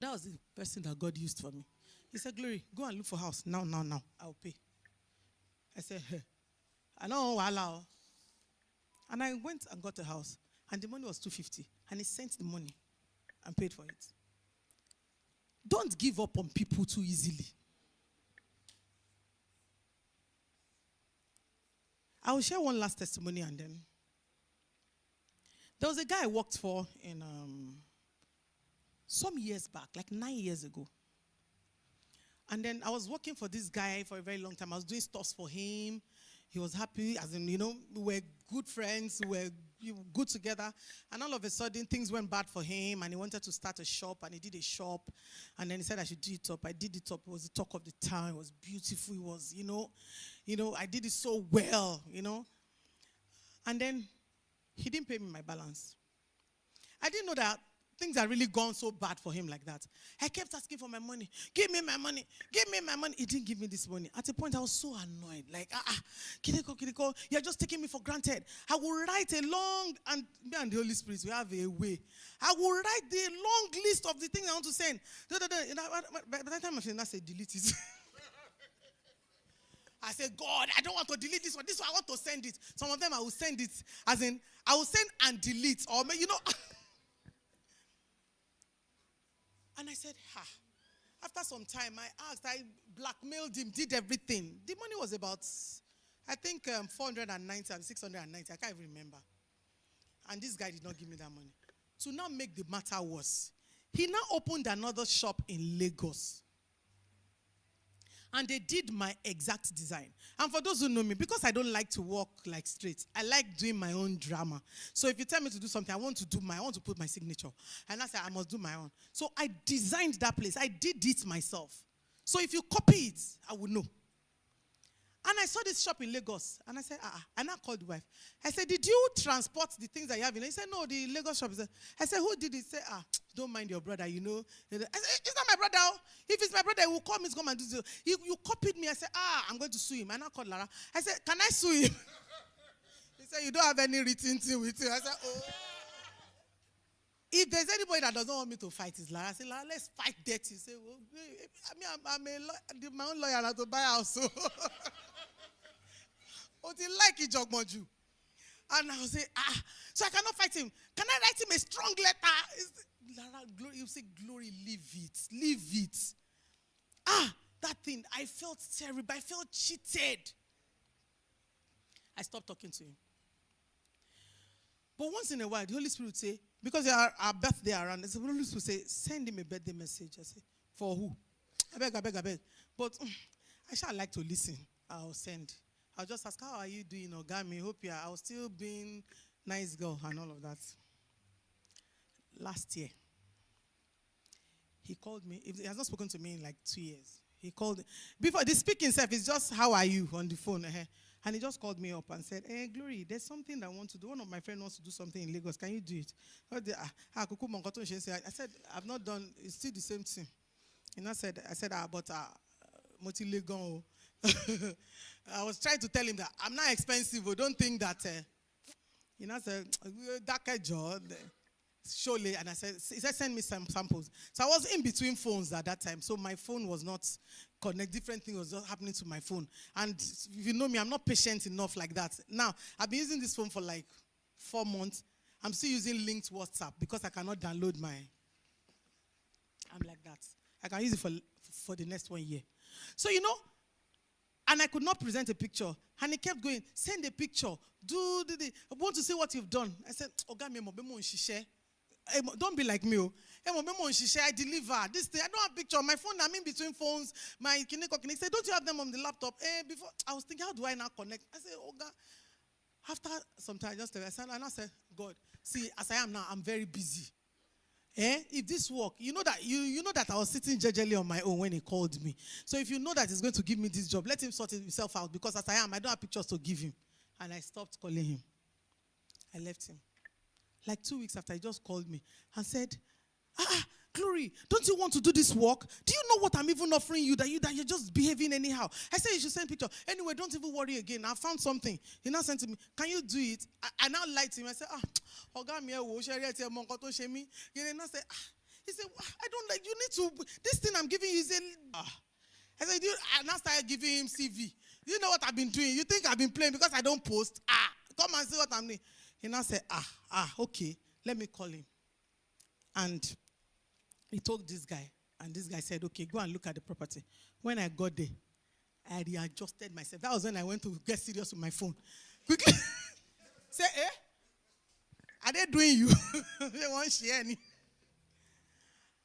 That was the person that God used for me. He said, Glory, go and look for house. Now, now, now. I'll pay. I said, hey, I know allow. And I went and got a house. And the money was 250. And he sent the money and paid for it. Don't give up on people too easily. I will share one last testimony and then. There was a guy I worked for in some years back, like 9 years ago. And then I was working for this guy for a very long time. I was doing stuff for him. He was happy, as in, we were good friends, we were good together. And all of a sudden, things went bad for him, and he wanted to start a shop, and he did a shop. And then he said I should do it up. I did it up. It was the talk of the town. It was beautiful. It was, I did it so well, And then he didn't pay me my balance. I didn't know that things had really gone so bad for him like that. I kept asking for my money. Give me my money. Give me my money. He didn't give me this money. At a point, I was so annoyed. Like, Kideko, you're just taking me for granted. I will write a long, and me and the Holy Spirit, we have a way. I will write the long list of the things I want to send. By the time I finish, I say, delete it. I said, God, I don't want to delete this one. This one, I want to send it. Some of them, I will send it. As in, I will send and delete. Or, And I said, After some time, I blackmailed him, did everything. The money was about, I think, 490 and 690. I can't even remember. And this guy did not give me that money. To now make the matter worse, he now opened another shop in Lagos. And they did my exact design. And for those who know me, because I don't like to walk like straight, I like doing my own drama. So if you tell me to do something, I want to put my signature. And I said, I must do my own. So I designed that place. I did it myself. So if you copy it, I will know. And I saw this shop in Lagos. And I said, And I called the wife. I said, did you transport the things that you have in? He said, no, the Lagos shop. I said, who did it? He said, don't mind your brother, I said, it's not my brother. If it's my brother, he will call me to come and do this. You copied me. I said, I'm going to sue him. And I called Lara. I said, can I sue him? He said, you don't have any written thing with you. I said, oh. If there's anybody that doesn't want me to fight, it's Lara. I said, Lara, let's fight dirty. He said, well, I'm my own lawyer, I have to buy a house. So. But he like it, Jogmoju. And I will say, so I cannot fight him. Can I write him a strong letter? Lara, Glory, you say, Glory, leave it. That thing, I felt terrible. I felt cheated. I stopped talking to him. But once in a while, the Holy Spirit would say, because our birthday around, the Holy Spirit would say, send him a birthday message. I say, for who? I beg. But I shall like to listen. I'll send. I'll just ask, how are you doing, Ogami? Hope you are. I'll still being nice girl and all of that. Last year, he called me. He has not spoken to me in like 2 years. He called. Before the speaking itself is just, how are you on the phone? And he just called me up and said, hey, Glory, there's something I want to do. One of my friends wants to do something in Lagos. Can you do it? I said, I've not done, it's still the same thing. And I said, but Moti Legon. I was trying to tell him that I'm not expensive. Don't think that, said, that job. Surely, and I said, he said, send me some samples. So I was in between phones at that time. So my phone was not connected. Different things was just happening to my phone. And if you know me, I'm not patient enough like that. Now, I've been using this phone for like 4 months. I'm still using linked WhatsApp because I cannot download my. I'm like that. I can use it for the next 1 year. So, and I could not present a picture. And he kept going, send a picture. I want to see what you've done. I said, don't be like me. I deliver. This thing, I don't have picture. My phone, I'm in between phones. My Kineko. He said, don't you have them on the laptop? Before I was thinking, how do I now connect? I said, Oga. After some time, I said, God, see, as I am now, I'm very busy. If this work, you know that I was sitting jejely on my own when he called me. So if you know that he's going to give me this job, let him sort himself out, because as I am, I don't have pictures to give him. And I stopped calling him. I left him. Like 2 weeks after, he just called me and said, Glory, don't you want to do this work? Do you know what I'm even offering you, that you're just behaving anyhow? I said you should send picture. Anyway, don't even worry again. I found something. He now sent to me, can you do it? I now lied to him. I said, he He said, I don't like, you need to, this thing I'm giving you is a, I said, I now started giving him CV. You know what I've been doing? You think I've been playing because I don't post? Come and see what I'm doing. He now said, okay, let me call him. And he told this guy, and this guy said, okay, go and look at the property. When I got there, I readjusted myself. That was when I went to get serious with my phone. Quickly. Say, are they doing you? They won't share any.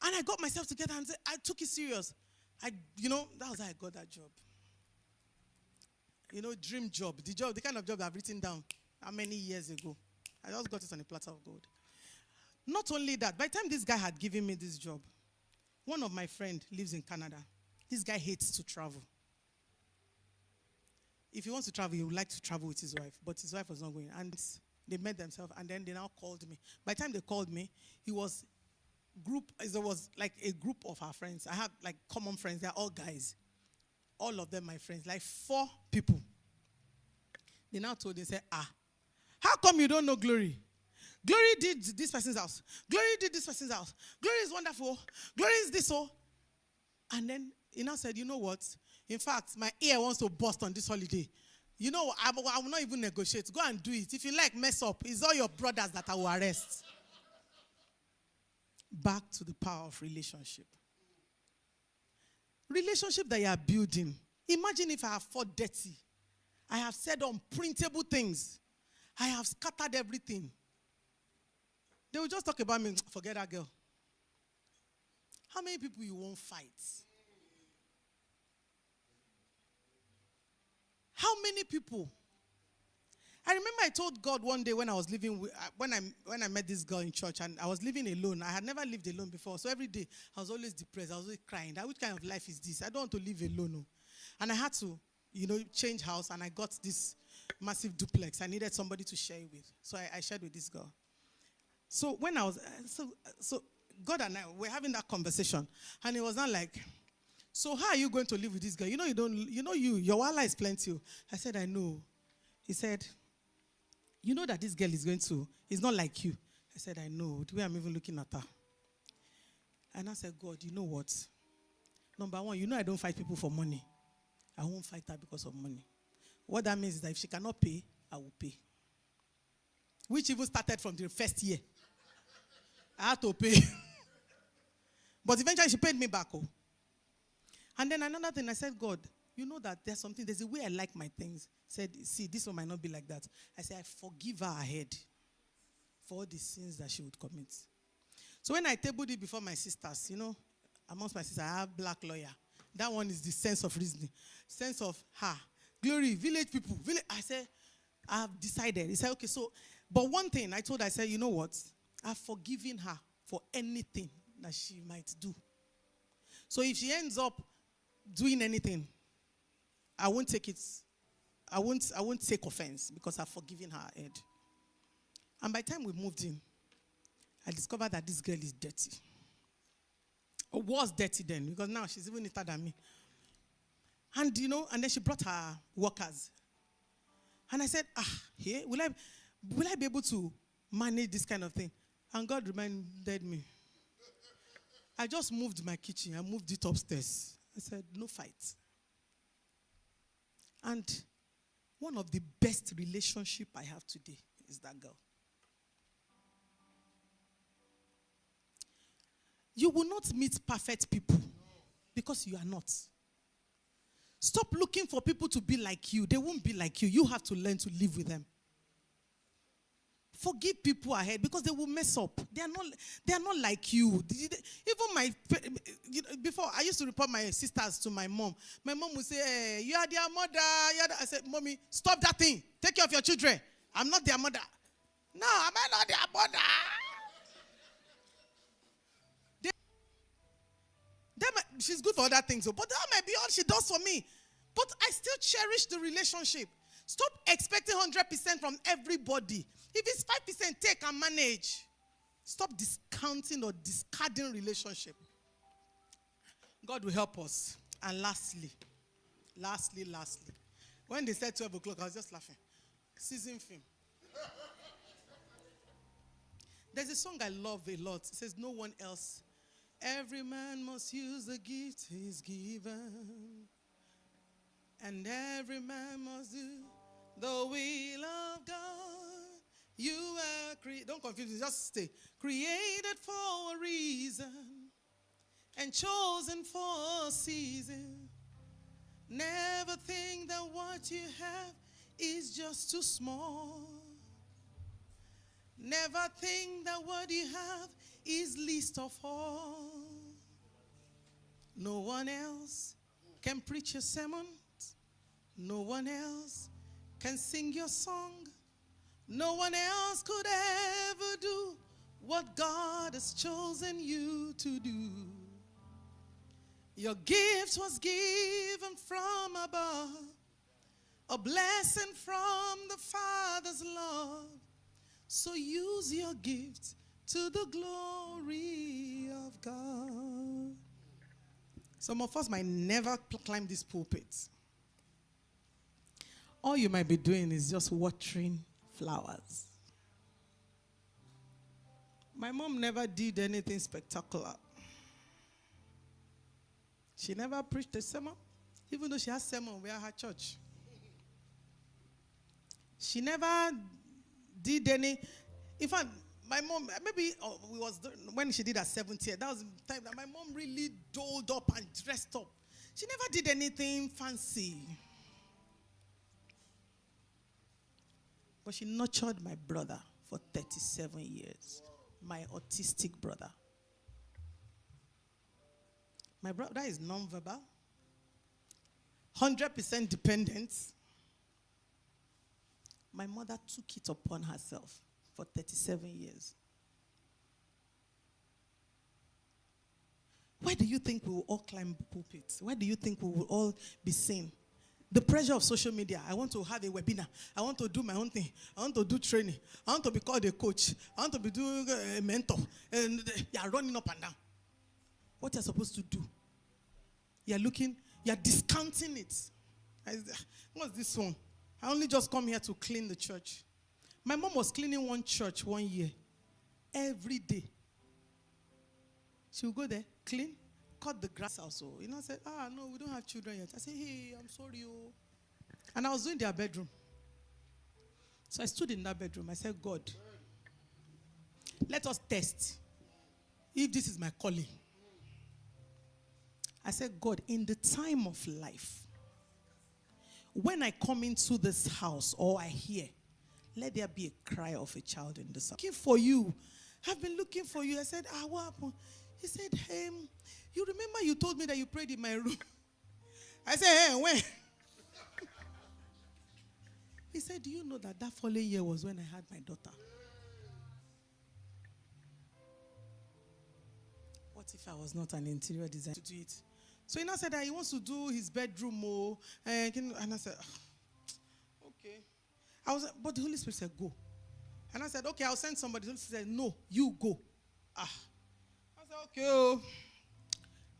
And I got myself together and I took it serious. That was how I got that job. Dream job. The kind of job I've written down how many years ago. I just got it on a platter of gold. Not only that, by the time this guy had given me this job, one of my friends lives in Canada. This guy hates to travel. If he wants to travel, he would like to travel with his wife, but his wife was not going. And they met themselves, and then they now called me. By the time they called me, there was like a group of our friends. I have like common friends. They're all guys. All of them my friends, like 4 people. They now told, they said, how come you don't know Glory? Glory did this person's house. Glory did this person's house. Glory is wonderful. Glory is this, oh. And then he now said, you know what? In fact, my ear wants to burst on this holiday. I will not even negotiate. Go and do it. If you like, mess up. It's all your brothers that I will arrest. Back to the power of relationship. Relationship that you are building. Imagine if I have fought dirty. I have said unprintable things. I have scattered everything. They will just talk about me. Forget that girl. How many people you won't fight? How many people? I remember I told God one day when I was living, when I met this girl in church, and I was living alone. I had never lived alone before. So every day, I was always depressed. I was always crying. Which kind of life is this? I don't want to live alone. No. And I had to, change house, and I got this massive duplex. I needed somebody to share it with. So I shared with this girl. So when I was, so God and I were having that conversation, and it was not like, so how are you going to live with this girl? Your wala is plenty. I said, I know. He said, you know that this girl is not like you. I said, I know. The way I'm even looking at her. And I said, God, you know what? Number one, I don't fight people for money. I won't fight her because of money. What that means is that if she cannot pay, I will pay. Which even started from the first year. I had to pay. But eventually she paid me back. And then another thing, I said, God, you know that there's a way I like my things. Said, see, this one might not be like that. I said, I forgive her ahead for all the sins that she would commit. So when I tabled it before my sisters, amongst my sisters, I have black lawyer. That one is the sense of reasoning. Sense of, Glory, village people. I said, I have decided. He said, okay, so, but one thing I said, you know what? I've forgiven her for anything that she might do. So if she ends up doing anything, I won't take it. I won't take offense because I've forgiven her head. And by the time we moved in, I discovered that this girl is dirty. Or was dirty then, because now she's even neater than me. And and then she brought her workers. And I said, will I be able to manage this kind of thing? And God reminded me. I just moved my kitchen. I moved it upstairs. I said, no fight. And one of the best relationship I have today is that girl. You will not meet perfect people because you are not. Stop looking for people to be like you. They won't be like you. You have to learn to live with them. Forgive people ahead because they will mess up. They are not like you. Even before I used to report my sisters to my mom. My mom would say, hey, you are their mother. I said, Mommy, stop that thing. Take care of your children. I'm not their mother. No, am I not their mother? She's good for other things, but that might be all she does for me. But I still cherish the relationship. Stop expecting 100% from everybody. If it's 5%, take and manage. Stop discounting or discarding relationship. God will help us. And lastly. When they said 12 o'clock, I was just laughing. Season film. There's a song I love a lot. It says, no one else Every man must use the gift he's given. And every man must do the will of God. You were created, don't confuse me, just stay. Created for a reason and chosen for a season. Never think that what you have is just too small. Never think that what you have is least of all. No one else can preach your sermon. No one else can sing your song. No one else could ever do what God has chosen you to do. Your gift was given from above, a blessing from the Father's love. So use your gift to the glory of God. Some of us might never climb this pulpit. All you might be doing is just watering flowers. My mom never did anything spectacular. She never preached a sermon, even though she has sermon where her church. She never did any. In fact, my mom, maybe when she did her 70th, that was the time that my mom really dolled up and dressed up. She never did anything fancy. But she nurtured my brother for 37 years. My autistic brother. My brother is nonverbal. 100% dependent. My mother took it upon herself for 37 years. Why do you think we will all climb pulpits? Why do you think we will all be seen? The pressure of social media. I want to have a webinar. I want to do my own thing. I want to do training. I want to be called a coach. I want to be doing a mentor. And you are running up and down. What you're supposed to do? You're looking, you're discounting it. What's this one? I only just come here to clean the church. My mom was cleaning one church 1 year. Every day. She would go there, clean, cut the grass also. I said, no, we don't have children yet. I said, hey, I'm sorry. And I was doing their bedroom. So I stood in that bedroom. I said, God, let us test if this is my calling. I said, God, in the time of life, when I come into this house or I hear, let there be a cry of a child in this house. Looking for you. I've been looking for you. I said, what happened? He said, you remember you told me that you prayed in my room? I said, when? He said, do you know that following year was when I had my daughter? What if I was not an interior designer to do it? So he now said that he wants to do his bedroom and I said, okay. But the Holy Spirit said, go. And I said, okay, I'll send somebody. The Holy Spirit said, no, you go. I said, okay.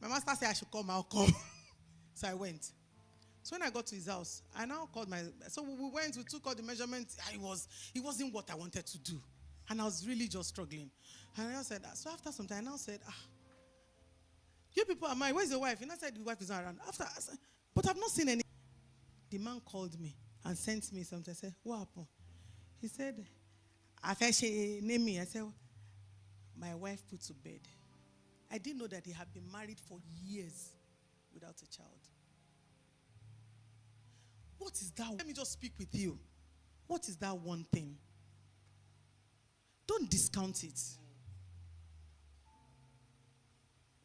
My master said I should come, I'll come. So I went. So when I got to his house, I now called so we went, we took all the measurements. It wasn't what I wanted to do. And I was really just struggling. And I said, so after some time, I now said, you people are mine. Where's the wife? And I said, the wife is not around. I said, but I've not seen any. The man called me and sent me something. I said, what happened? He said, name me. I said, my wife put to bed. I didn't know that he had been married for years without a child. What is that? Let me just speak with you. What is that one thing? Don't discount it.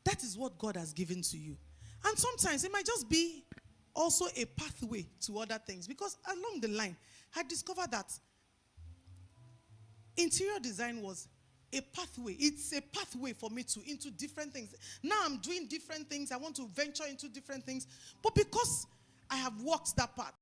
That is what God has given to you. And sometimes it might just be also a pathway to other things. Because along the line, I discovered that interior design was a pathway. It's a pathway for me into different things. Now I'm doing different things. I want to venture into different things. But because I have walked that path,